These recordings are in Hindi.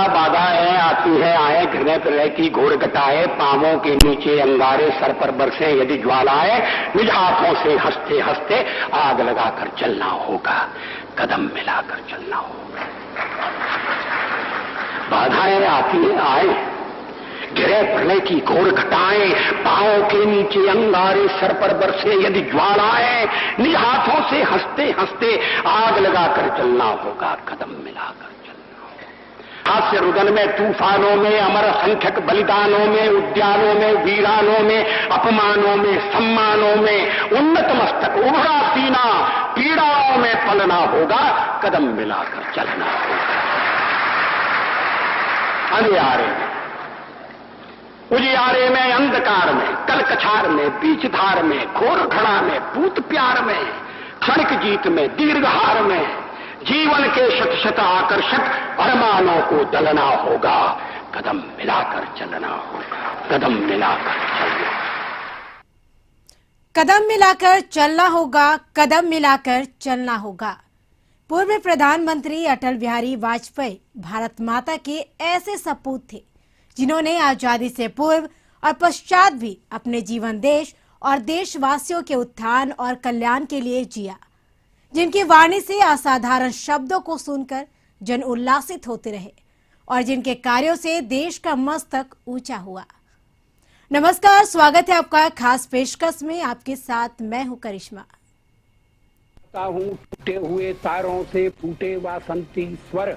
सदा बाधाएं आती है, आए घृणय प्रलय की घोर घटाए, पांवों के नीचे अंगारे, सर पर बरसे यदि ज्वालाएं, निज हाथों से हंसते हंसते आग लगाकर चलना होगा, कदम मिलाकर चलना होगा। बाधाएं आती हैं, आए घृणय प्रलय की घोर घटाएं, पांवों के नीचे अंगारे, सर पर बरसे यदि ज्वालाएं, निज हाथों से हंसते हंसते आग लगाकर चलना होगा, कदम मिलाकर चलना होगा। हास्य रुदन में, तूफानों में, अमर असंख्यक बलिदानों में, उद्यानों में, वीरानों में, अपमानों में, सम्मानों में, उन्नत मस्तक, उभरा सीना, पीड़ाओं में पलना होगा, कदम मिलाकर चलना होगा। अंधियारे में, उजियारे में, अंधकार में, कलकछार में, बीच धार में, घोर घड़ा में, भूत प्यार में, क्षणिक जीत में, दीर्घहार में, जीवन के शत शत आकर्षक अरमानों को दलना होगा, कदम मिलाकर चलना होगा, कदम मिलाकर चलना, कदम मिलाकर चलना होगा, कदम मिलाकर चलना होगा। पूर्व प्रधानमंत्री अटल बिहारी वाजपेयी भारत माता के ऐसे सपूत थे जिन्होंने आजादी से पूर्व और पश्चात भी अपने जीवन देश और देशवासियों के उत्थान और कल्याण के लिए जिया, जिनकी वाणी से असाधारण शब्दों को सुनकर जन उल्लासित होते रहे और जिनके कार्यों से देश का मस्तक ऊंचा हुआ। नमस्कार, स्वागत है आपका खास पेशकश में। आपके साथ मैं हूं करिश्मा। टूटे हुए तारों से फूटे वासंती स्वर,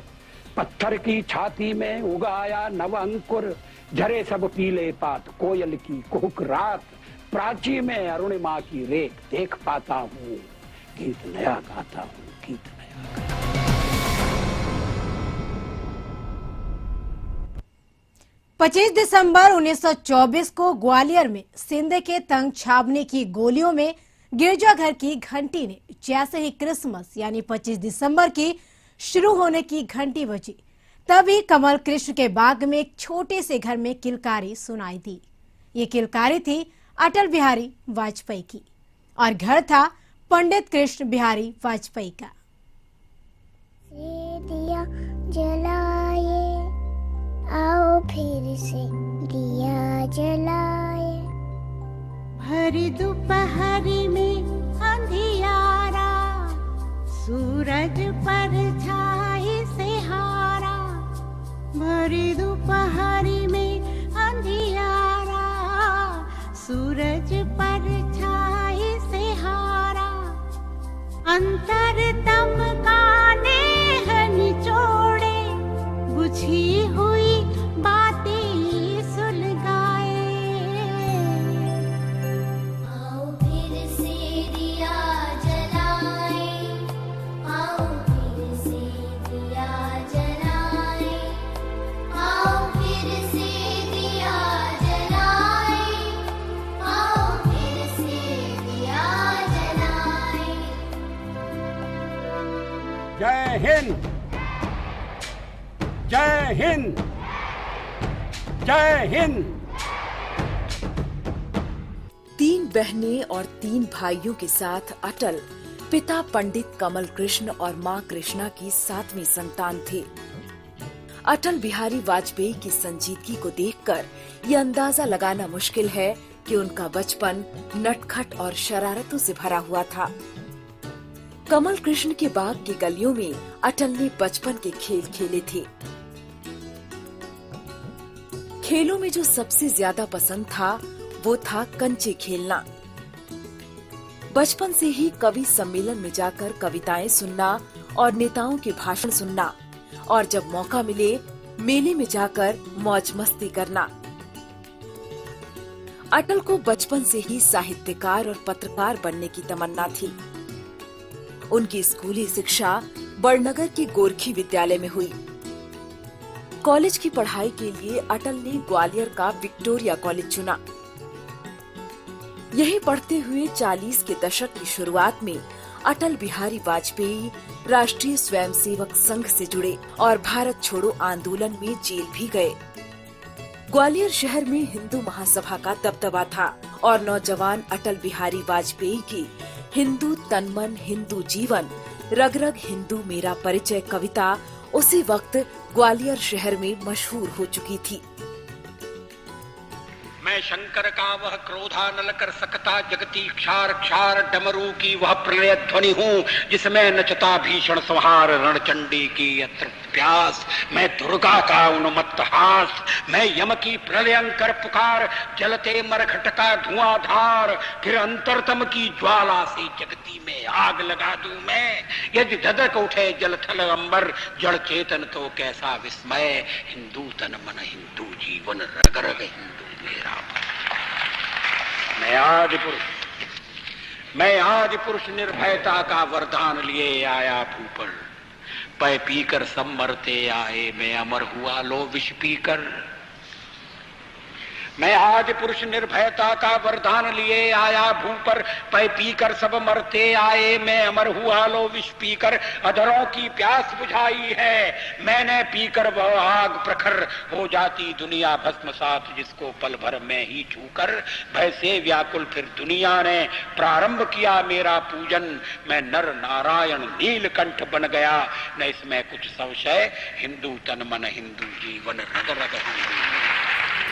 पत्थर की छाती में उगाया नव अंकुर, झरे सब पीले पात, कोयल की कुहुक रात, प्राची में अरुणिमा की रेख देख पाता हूँ, गीत नया गाता हूँ, गीत नया। 25 दिसंबर 1924 को ग्वालियर में सिंध के तंग छावनी की गोलियों में गिरजाघर की घंटी ने जैसे ही क्रिसमस यानी 25 दिसंबर की शुरू होने की घंटी बजी, तभी कमल कृष्ण के बाग में एक छोटे से घर में किलकारी सुनाई दी। ये किलकारी थी अटल बिहारी वाजपेयी की और घर था पंडित कृष्ण बिहारी वाजपेयी का। दिया जलाए, आओ फिर से दिया जलाए, भरी दोपहर में अंधियारा, सूरज पर छाए से हारा, भरी दोपहर में अंधियारा, सूरज पर छाए से हारा, अंतरतम का नेह निचोड़े, बुझी हुई बातें सुलगाए, आओ फिर से दिया जलाए, आओ फिर से दिया जलाए, आओ फिर से दिया जलाए, आओ फिर से दिया जलाए। जय हिंद, जय हिंद, जय हिंद। 3 बहनें और 3 भाइयों के साथ अटल पिता पंडित कमल कृष्ण और मां कृष्णा की 7वीं संतान थे। अटल बिहारी वाजपेयी की संजीदगी को देखकर ये अंदाजा लगाना मुश्किल है कि उनका बचपन नटखट और शरारतों से भरा हुआ था। कमल कृष्ण के बाग की गलियों में अटल ने बचपन के खेल खेले थे। खेलों में जो सबसे ज्यादा पसंद था वो था कंचे खेलना। बचपन से ही कवि सम्मेलन में जाकर कविताएं सुनना और नेताओं के भाषण सुनना और जब मौका मिले मेले में जाकर मौज मस्ती करना। अटल को बचपन से ही साहित्यकार और पत्रकार बनने की तमन्ना थी। उनकी स्कूली शिक्षा बड़नगर के गोरखी विद्यालय में हुई। कॉलेज की पढ़ाई के लिए अटल ने ग्वालियर का विक्टोरिया कॉलेज चुना। यही पढ़ते हुए 40 के दशक की शुरुआत में अटल बिहारी वाजपेयी राष्ट्रीय स्वयंसेवक संघ से जुड़े और भारत छोड़ो आंदोलन में जेल भी गए। ग्वालियर शहर में हिंदू महासभा का दबदबा था और नौजवान अटल बिहारी वाजपेयी की हिंदू तन मन हिंदू जीवन, रग रग हिंदू मेरा परिचय कविता उसी वक्त ग्वालियर शहर में मशहूर हो चुकी थी। मैं शंकर का वह क्रोधा नल कर सकता जगती क्षार क्षार डमरू की वह प्रलय ध्वनि हूँ जिसमें नचता भीषण संहार रणचंडी की अतृप्त प्यास। मैं दुर्गा का उन्मत्त हास, मैं यम की प्रलयंकर पुकार, जलते मरघट का धुआंधार, फिर अंतरतम की ज्वाला से जगती में आग लगा दूं मैं। यदि धधक उठे जल थल अंबर, जड़ चेतन तो कैसा विस्मय। हिंदू तन मन हिंदू जीवन रग रग हिंदू मेरा। मैं आज पुरुष निर्भयता का वरदान लिए आया भूपल। पै पीकर सब मरते आए, मैं अमर हुआ लो विष पीकर। मैं आज पुरुष निर्भयता का वरदान लिए आया भूपर। पै पीकर सब मरते आए, मैं अमर हुआ लो विष पीकर। अधरों की प्यास बुझाई है मैंने पीकर, वह आग प्रखर हो जाती दुनिया भस्मसात जिसको पल भर में ही छूकर। भय से व्याकुल फिर दुनिया ने प्रारंभ किया मेरा पूजन। मैं नर नारायण नीलकंठ बन गया, न इसमें कुछ संशय। हिंदू तन मन हिंदू जीवन रग रग हिंदू।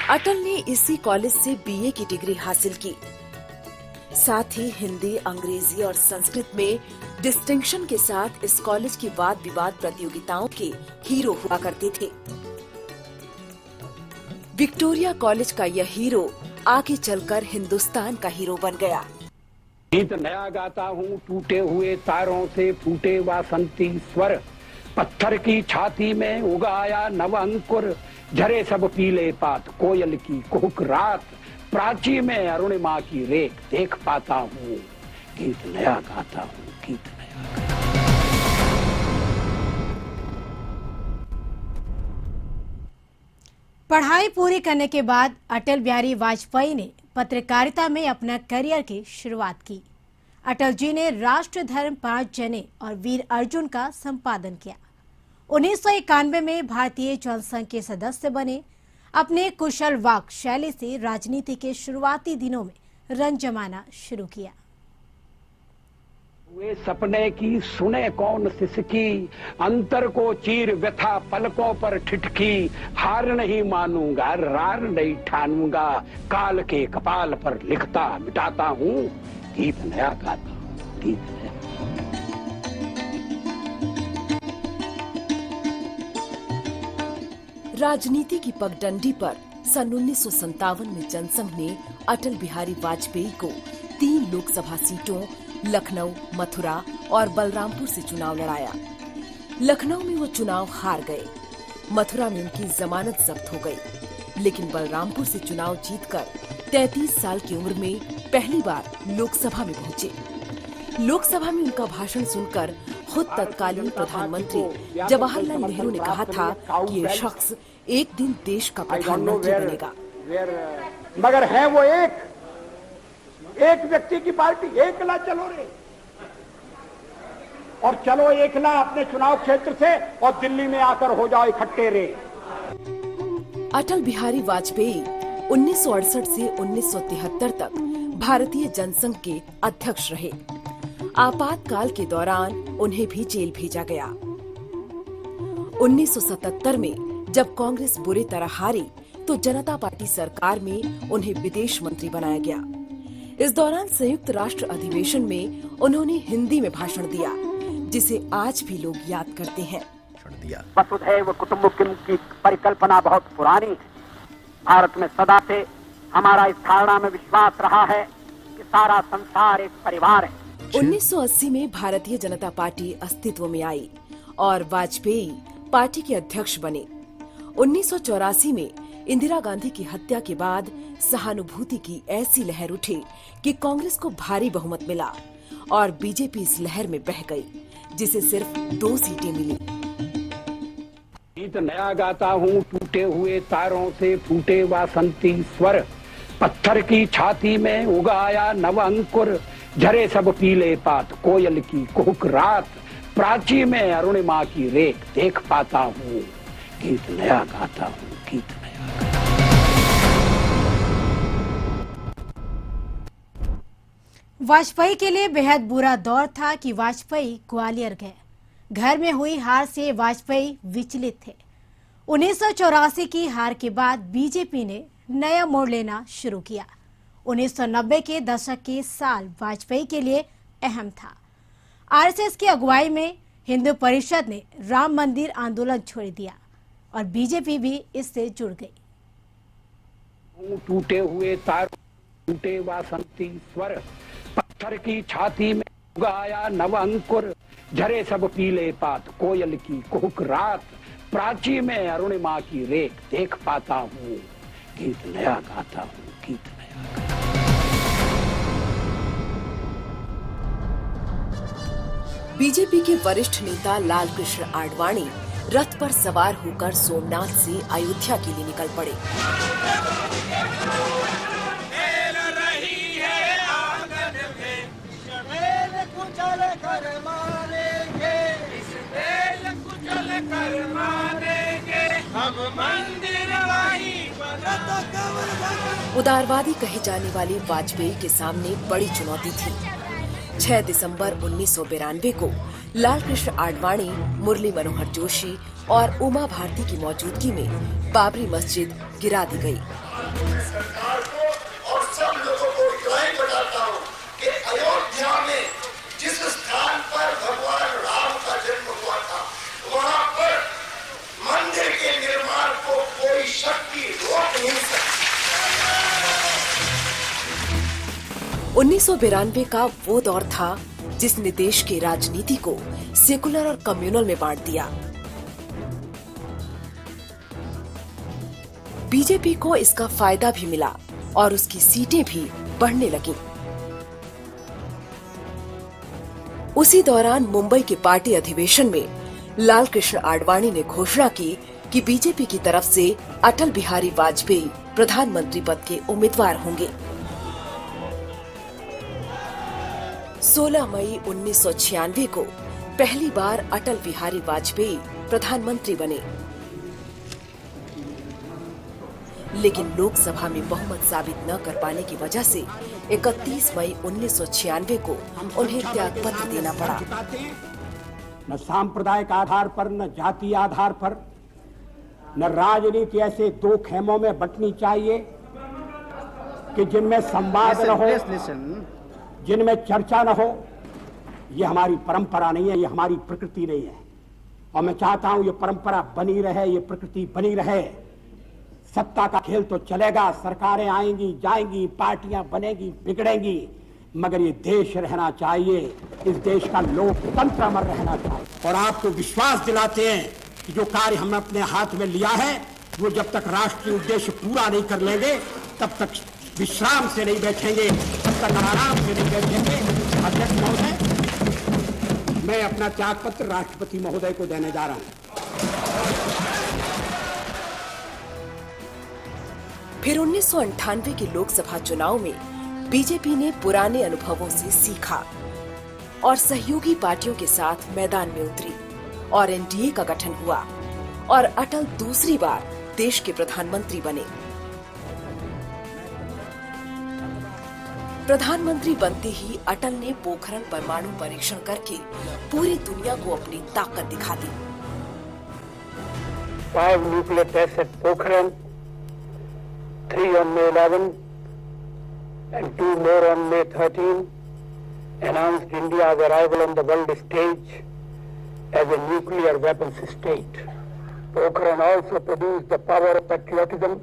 अटल ने इसी कॉलेज से बीए की डिग्री हासिल की। साथ ही हिंदी, अंग्रेजी और संस्कृत में डिस्टिंक्शन के साथ इस कॉलेज की वाद विवाद प्रतियोगिताओं के हीरो हुआ करते थे। विक्टोरिया कॉलेज का यह हीरो आगे चलकर हिंदुस्तान का हीरो बन गया। गीत नया गाता हूँ टूटे हुए तारों से फूटे वासंती स्वर। पत्थर की छाती में उगाया नव अंकुर, झरे सब पीले पात कोयल की कुहुक रात। प्राची में अरुणिमा की रेख देख पाता हूँ। गीत नया गाता हूँ, गीत नया। पढ़ाई पूरी करने के बाद अटल बिहारी वाजपेयी ने पत्रकारिता में अपना करियर की शुरुआत की। अटल जी ने राष्ट्र धर्म 5 जने और वीर अर्जुन का संपादन किया। 1991 में भारतीय जनसंघ के सदस्य बने। अपने कुशल वाक शैली से राजनीति के शुरुआती दिनों में रंग जमाना शुरू किया। वे सपने की सुने कौन सिसकी, अंतर को चीर व्यथा पलकों पर ठिठकी। हार नहीं मानूंगा रार नहीं ठानूंगा, काल के कपाल पर लिखता मिटाता हूँ। गीत नया गाता हूँ, गीत नया। राजनीति की पगडंडी पर सन 1957 में जनसंघ ने अटल बिहारी वाजपेयी को 3 लोकसभा सीटों लखनऊ, मथुरा और बलरामपुर से चुनाव लड़ाया। लखनऊ में वो चुनाव हार गए। मथुरा में उनकी जमानत जब्त हो गई, लेकिन बलरामपुर से चुनाव जीतकर 33 साल की उम्र में पहली बार लोकसभा में पहुंचे। लोकसभा में उनका भाषण सुनकर खुद तत्कालीन प्रधानमंत्री जवाहरलाल नेहरू ने कहा था कि ये शख्स एक दिन देश का प्रधानमंत्री बनेगा। मगर है वो एक व्यक्ति की पार्टी, एकला चलो रे, और चलो एकला अपने चुनाव क्षेत्र से और दिल्ली में आकर हो जाओ इकट्ठे रे। अटल बिहारी वाजपेयी 1968 से 1973 तक भारतीय जनसंघ के अध्यक्ष रहे। आपातकाल के दौरान उन्हें भी जेल भेजा गया। 1977 में जब कांग्रेस बुरी तरह हारी तो जनता पार्टी सरकार में उन्हें विदेश मंत्री बनाया गया। इस दौरान संयुक्त राष्ट्र अधिवेशन में उन्होंने हिंदी में भाषण दिया, जिसे आज भी लोग याद करते हैं। वसुधैव कुटुम्बकम की परिकल्पना बहुत पुरानी है। भारत में सदा से हमारा इस धारणा में विश्वास रहा है कि सारा संसार एक परिवार है। 1980 में भारतीय जनता पार्टी अस्तित्व में आई और वाजपेयी पार्टी के अध्यक्ष बने। 1984 में इंदिरा गांधी की हत्या के बाद सहानुभूति की ऐसी लहर उठी कि कांग्रेस को भारी बहुमत मिला और बीजेपी इस लहर में बह गई, जिसे सिर्फ 2 सीटें मिली। गीत नया गाता हूँ टूटे हुए तारों से फूटे वासंती स्वर। पत्थर की छाती में उगाया नव अंकुर, झरे सब पीले पात कोयल की कुहुक रात। प्राची में अरुणिमा की रेख देख पाता हूँ। गीत नया गाता हूँ, गीत नया। वाजपेयी के लिए बेहद बुरा दौर था कि वाजपेयी ग्वालियर गए। घर में हुई हार से वाजपेयी विचलित थे। 1984 की हार के बाद बीजेपी ने नया मोड़ लेना शुरू किया। 1990 के दशक के साल वाजपेयी के लिए अहम था। आरएसएस की अगुवाई में हिंदू परिषद ने राम मंदिर आंदोलन छोड़ दिया और बीजेपी भी इससे जुड़ गई। टूटे हुए तार, टूटे वासंती स्वर, पत्थर की छाती में उगाया नव अंकुर, झरे सब पीले पात, कोयल की कुहुक रात, प्राची में अरुणिमा की रेख, देख पाता हूँ गीत नया गाता हूँ, गीत नया। बीजेपी के वरिष्ठ नेता लालकृष्ण आडवाणी रथ पर सवार होकर सोमनाथ से अयोध्या के लिए निकल पड़े। उदारवादी कहे जाने वाले वाजपेयी के सामने बड़ी चुनौती थी। 6 दिसंबर 1992 को लालकृष्ण आडवाणी, मुरली मनोहर जोशी और उमा भारती की मौजूदगी में बाबरी मस्जिद गिरा दी गई। सरकार को और सब लोगों को यही बताता हूँ कि अयोध्या में जिस स्थान पर भगवान राम का जन्म हुआ था, वहाँ पर मंदिर के निर्माण को कोई शक्ति रोक नहीं सकती। 1992 का वो दौर था जिसने देश की राजनीति को सेकुलर और कम्युनल में बांट दिया। बीजेपी को इसका फायदा भी मिला और उसकी सीटें भी बढ़ने लगीं। उसी दौरान मुंबई के पार्टी अधिवेशन में लालकृष्ण आडवाणी ने घोषणा की कि बीजेपी की तरफ से अटल बिहारी वाजपेयी प्रधानमंत्री पद के उम्मीदवार होंगे। 16 मई 1996 को पहली बार अटल बिहारी वाजपेयी प्रधानमंत्री बने, लेकिन लोकसभा में बहुमत साबित न कर पाने की वजह से 31 मई 1996 को उन्हें त्यागपत्र देना पड़ा। न सांप्रदायिक आधार पर, न जातीय आधार पर, न राजनीति ऐसे दो खेमों में बंटनी चाहिए कि जिनमें संवाद न हो, जिनमें चर्चा न हो। ये हमारी परंपरा नहीं है, ये हमारी प्रकृति नहीं है। और मैं चाहता हूं ये परंपरा बनी रहे, ये प्रकृति बनी रहे। सत्ता का खेल तो चलेगा, सरकारें आएंगी जाएंगी, पार्टियां बनेगी बिगड़ेंगी, मगर ये देश रहना चाहिए, इस देश का लोकतंत्र अमर रहना चाहिए। और आपको विश्वास दिलाते हैं कि जो कार्य हमने अपने हाथ में लिया है, वो जब तक राष्ट्रीय उद्देश्य पूरा नहीं कर लेंगे तब तक विश्राम से नहीं बैठेंगे, तब तक आराम से नहीं बैठेंगे। अध्यक्ष महोदय, मैं अपना त्यागपत्र राष्ट्रपति महोदय को देने जा रहा हूं। फिर 1998 के लोकसभा चुनाव में बीजेपी ने पुराने अनुभवों से सीखा और सहयोगी पार्टियों के साथ मैदान में उतरी और एनडीए का गठन हुआ और अटल दूसरी बार देश के प्रधानमंत्री बने। प्रधानमंत्री बनते ही अटल ने पोखरण परमाणु परीक्षण करके पूरी दुनिया को अपनी ताकत दिखा दी। 5 nuclear tests at Pokhran, 3 on May 11 and 2 more on May 13, announced India's arrival on the world stage as a nuclear weapons state. Pokhran also produced the power of patriotism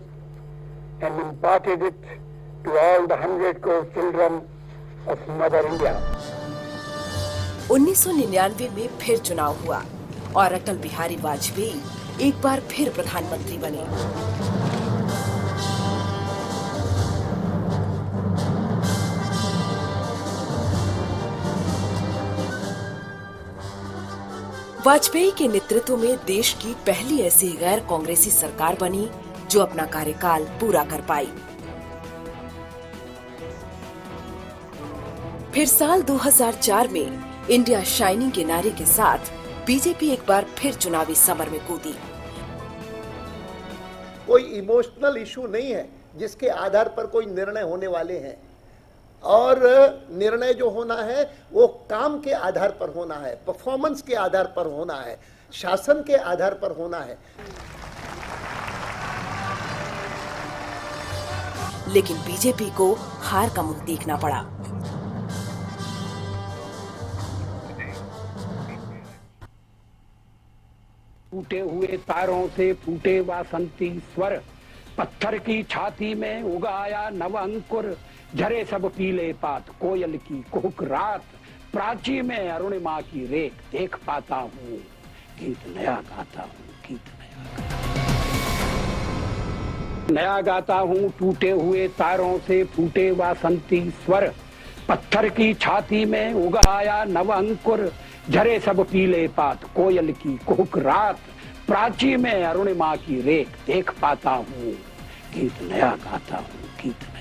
and imparted it to all the 100 crore children of Mother India. 1999 में फिर चुनाव हुआ और अटल बिहारी वाजपेयी एक बार फिर प्रधानमंत्री बने। वाजपेयी के नेतृत्व में देश की पहली ऐसी गैर कांग्रेसी सरकार बनी जो अपना कार्यकाल पूरा कर पाई। फिर साल 2004 में इंडिया शाइनिंग के नारे के साथ बीजेपी एक बार फिर चुनावी समर में कूदी। कोई इमोशनल इशू नहीं है जिसके आधार पर कोई निर्णय होने वाले हैं। और निर्णय जो होना है वो काम के आधार पर होना है, परफॉर्मेंस के आधार पर होना है, शासन के आधार पर होना है। लेकिन बीजेपी को हार का मुंह देखना पड़ा। टूटे हुए तारों से फूटे वासंती स्वर, पत्थर की छाती में उगाया नव अंकुर, झरे सब पीले पात, कोयल की कुहुक रात, प्राची में अरुणिमा की रेख, देख पाता हूँ गीत नया गाता हूँ, गीत नया गाता हूँ। टूटे हुए तारों से फूटे वासंती स्वर, पत्थर की छाती में उगाया नव अंकुर, झरे सब पीले पात, कोयल की कुहुक रात, प्राची में अरुणिमा की रेख, देख पाता हूँ गीत नया गाता हूँ, गीत नया।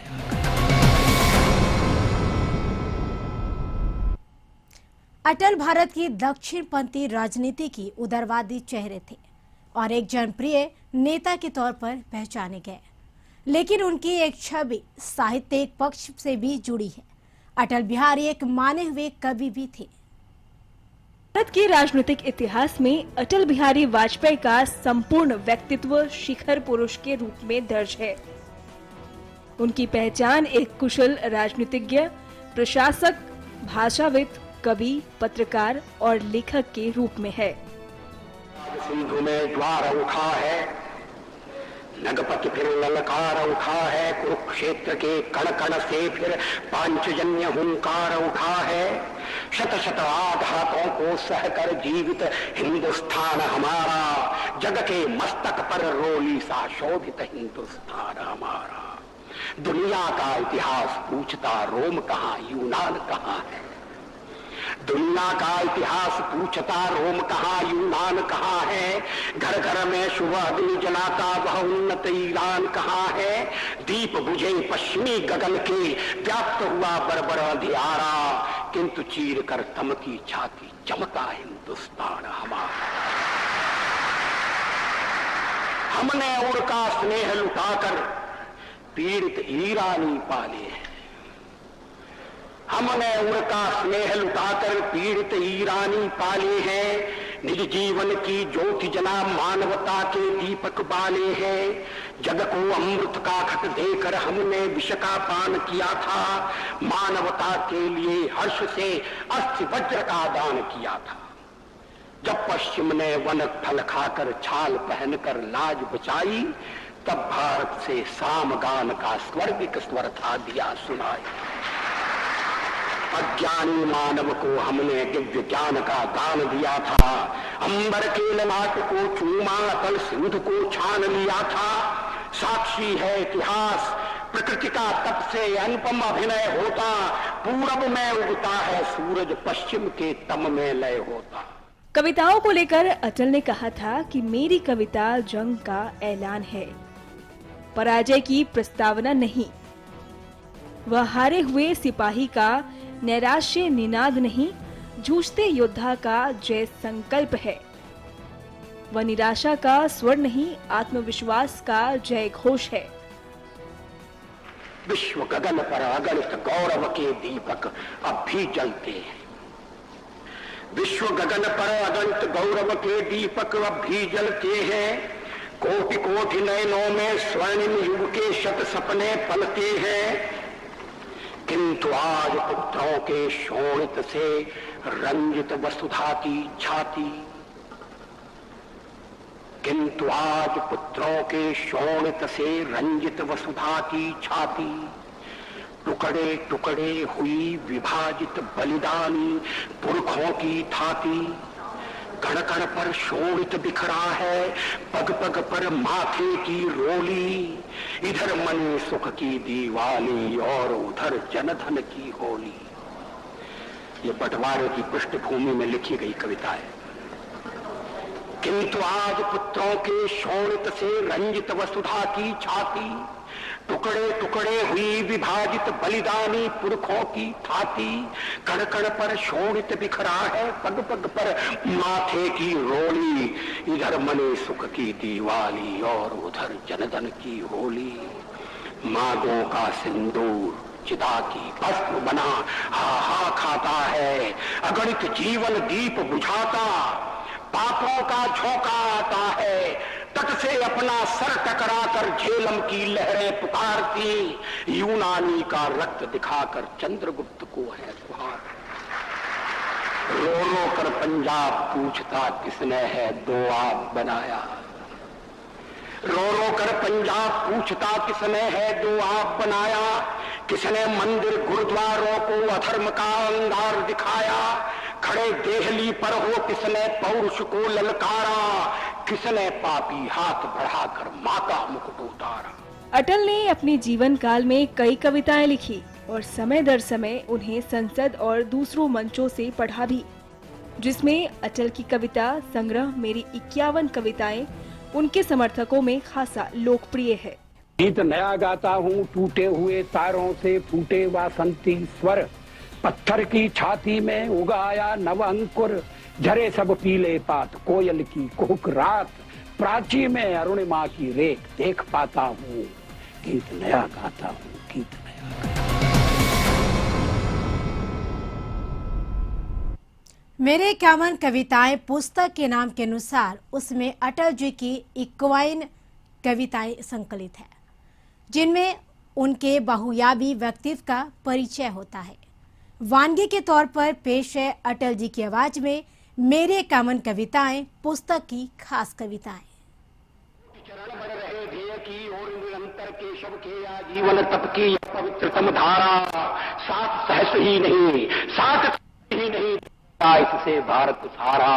अटल भारत की दक्षिणपंथी राजनीति की उदारवादी चेहरे थे और एक जनप्रिय नेता के तौर पर पहचाने गए, लेकिन उनकी एक छवि साहित्यिक पक्ष से भी जुड़ी है। अटल बिहारी एक माने हुए कवि भी थे। भारत के राजनीतिक इतिहास में अटल बिहारी वाजपेयी का संपूर्ण व्यक्तित्व शिखर पुरुष के रूप में दर्ज है। उनकी पहचान एक कुशल राजनीतिज्ञ, प्रशासक, भाषाविद, कवि, पत्रकार और लेखक के रूप में है। सिंधु में ज्वार उठा है, नगपति फिर ललकार उठा है, कुरुक्षेत्र के कण कण से फिर पांचजन्य हुंकार उठा है, शत शत आघातों को सहकर जीवित हिंदुस्तान हमारा, जग के मस्तक पर रोली सा शोभित हिंदुस्तान हमारा। दुनिया का इतिहास पूछता रोम कहाँ, यूनान कहाँ है। दुनिया का इतिहास पूछता रोम कहाँ, यूनान कहाँ है। घर घर में शुभ अग्नि जलाता वह उन्नत ईरान कहाँ है। दीप बुझे पश्चिमी गगन के, व्याप्त हुआ बरबर अंधियारा, किंतु चीर कर तम की छाती चमका हिंदुस्तान हमारा। हमने उनका स्नेह लुटाकर पीड़ित ईरानी पाले हैं। हमने उनका स्नेह लुटाकर पीड़ित ईरानी पाले हैं। निज जीवन की ज्योति जना मानवता के दीपक बाले हैं। जग को अमृत का घट देकर हमने विष का पान किया था। मानवता के लिए हर्ष से अस्थि वज्र का दान किया था। जब पश्चिम ने वन फल खाकर छाल पहनकर लाज बचाई, तब भारत से सामगान का स्वर्गिक स्वर था दिया सुनाई। अज्ञानी मानव को हमने दिव्य ज्ञान का दान दिया था। अंबर के ललाट को चूमा, तल सिंधु को छान लिया था। साक्षी है इतिहास, प्रकृति का तप से अनुपम अभिनय होता। पूरब में उगता है सूरज, पश्चिम के तम में लय होता। कविताओं को लेकर अटल ने कहा था कि मेरी कविता जंग का ऐलान है, पराजय की प्रस्तावना नहीं। वह हारे हुए सिपाही का नैराश्य निनाद नहीं, जूझते योद्धा का जय संकल्प है। वह निराशा का स्वर नहीं, आत्मविश्वास का जय घोष है। विश्व गगन पर अगणित गौरव के दीपक अब भी जलते हैं। विश्व गगन पर अगणित गौरव के दीपक अब भी जलते हैं। कोटि कोटि नयनों में स्वर्णिम युग के शत सपने पलते हैं। किंतु आज पुत्रों के शोणित से रंजित वसुधा की छाती, किंतु आज पुत्रों के शोणित से रंजित वसुधा की छाती, टुकड़े टुकड़े हुई विभाजित बलिदानी पुरखों की थाती। कण कण पर शोणित बिखरा है, पग पग पर माथे की रोली। इधर मन सुख की दीवाली और उधर जनधन की होली। ये बंटवारे की पृष्ठभूमि में लिखी गई कविता है। किंतु आज पुत्रों के शोणित से रंजित वसुधा की छाती, टुकड़े टुकड़े हुई विभाजित बलिदानी पुरखों की थाती। कण कण पर शोणित बिखरा है, पग पग पर माथे की रोली। इधर मने सुख की दीवाली और उधर जनधन की होली। मांगों का सिंदूर चिता की भस्म बना हा हा खाता है। अगणित जीवन दीप बुझाता पापों का झोंका आता है। तट से अपना सर टकरा कर झेलम की लहरें पुकारती, यूनानी का रक्त दिखाकर चंद्रगुप्त को है सुहार। रो रो कर पंजाब पूछता किसने है दो आप बनाया। रो रो कर पंजाब पूछता किसने है दो आप बनाया। किसने मंदिर गुरुद्वारों को अधर्म का अंगार दिखाया। खड़े देहली पर हो किसने पौरुष को ललकारा। किसने पापी हाथ बढ़ाकर मां का मुकुट उतारा। अटल ने अपने जीवन काल में कई कविताएं लिखी और समय दर समय उन्हें संसद और दूसरों मंचों से पढ़ा भी, जिसमें अटल की कविता संग्रह मेरी 51 कविताएं उनके समर्थकों में खासा लोकप्रिय है। गीत नया गाता हूँ टूटे हुए तारों से फूटे वासंती स्वर। पत्थर की छाती में उगाया नव अंकुर। झरे सब पीले पात कोयल की कुहुक रात। प्राची में अरुणिमा की रेख देख पाता हूँ। गीत नया गाता हूँ गीत नया। मेरे 51 कविताएं पुस्तक के नाम के अनुसार उसमें अटल जी की 51 कविताएं संकलित है, जिनमें उनके बहुयाबी व्यक्तित्व का परिचय होता है। वानगी के तौर पर पेश है अटल जी की आवाज में मेरे 51 कविताएं पुस्तक की खास कविताएं। चरण बढ़ रहे ध्येय की और निरंतर केशव के आजीवन तप की पवित्रतम धारा। साथ सहस ही नहीं, साथ ही नहीं इससे भारत सारा।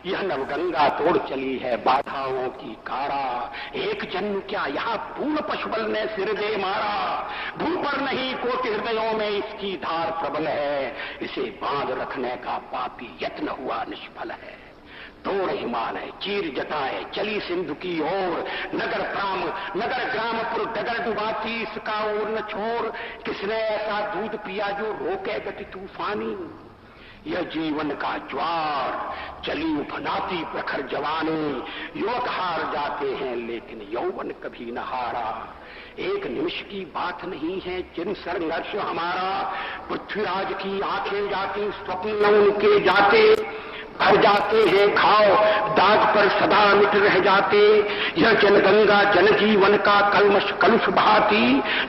यह नवगंगा तोड़ चली है बाधाओं की कारा। एक जन्म क्या यहाँ पूर्ण पशुबल ने सिर दे मारा। भू पर नहीं कोटि हृदयों में इसकी धार प्रबल है। इसे बांध रखने का पापी यत्न हुआ निष्फल है। तोड़ हिमालय चीर जटाए चली सिंधु की ओर। नगर ग्रामपुर डगर डुबाती इसका ओर न छोड़। किसने ऐसा दूध पिया जो रोके गति तूफानी। यह जीवन का ज्वार चली उफनाती प्रखर जवानी। युवक हार जाते हैं लेकिन यौवन कभी न हारा। एक निमिष की बात नहीं है जिन संघर्ष हमारा। पृथ्वीराज की आंखें जाती स्वप्न उनके जाते। भर जाते हैं घाव दाग पर सदा मिट रह जाते। यह जनगंगा जनजीवन का कलमश कलुष बहाती।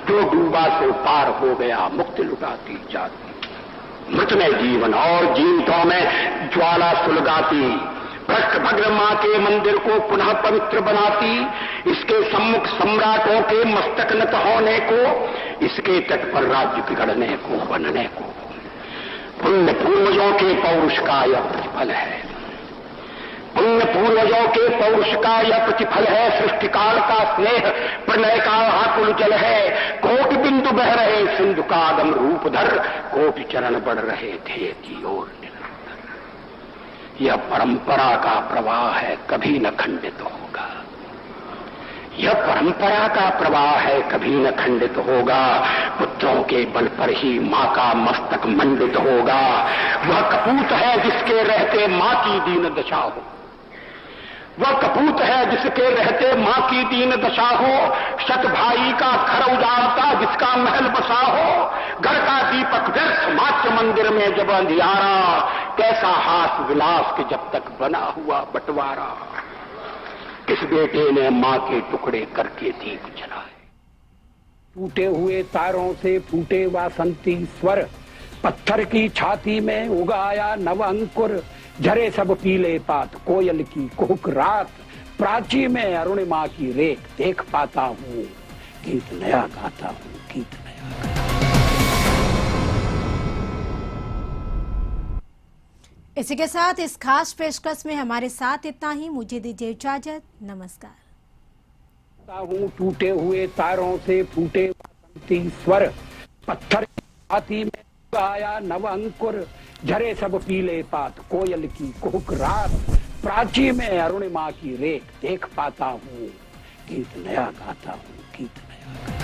जो डूबा सो पार हो गया मुक्ति लुटाती जाती। मृत में जीवन और जीवितों में ज्वाला सुलगाती। भ्रष्ट भद्र मां के मंदिर को पुनः पवित्र बनाती। इसके सम्मुख सम्राटों के मस्तक नत होने को। इसके तट पर राज्य बिगड़ने को बनने को। पुण्य पूर्वजों के पौरुष का यह प्रतिफल है। पुण्य पूर्वजों के पौरुष का यह प्रतिफल है। सृष्टिकाल का स्नेह प्रलय का आकुल जल है। कोटि बिंदु बह रहे सिंधु का आगम रूप धर। कोटि चरण बढ़ रहे ध्येय की ओर निरंतर। यह परंपरा का प्रवाह है कभी न खंडित होगा। यह परंपरा का प्रवाह है कभी न खंडित होगा। पुत्रों के बल पर ही मां का मस्तक मंडित होगा। वह कपूत है जिसके रहते मां की दीन दशा हो। वह कपूत है जिसके रहते मां की दीन दशा हो। शत भाई का घर उजाड़ता जिसका महल बसा हो। घर का दीपक व्यर्थ मात्र मंदिर में जब अंधियारा। कैसा हास विलास के जब तक बना हुआ बंटवारा। किस बेटे ने मां के टुकड़े करके दीप जलाए। टूटे हुए तारों से फूटे वासंती स्वर। पत्थर की छाती में उगाया नव अंकुर। झरे सब पीले पात कोयल की कुहुक रात। प्राची में अरुणिमा की रेख देख पाता हूँ। गीत नया गाता हूँ गीत नया गाता। इसी के साथ इस खास पेशकश में हमारे साथ इतना ही। मुझे दीजिए इजाजत। नमस्कार। हूँ टूटे हुए तारों से फूटे वासंती स्वर। पत्थर की छाती में आया नव अंकुर। झरे सब पीले पात कोयल की कुहुक रात। प्राची में अरुणिमा की रेख देख पाता हूँ। गीत नया गाता हूँ गीत नया गाता।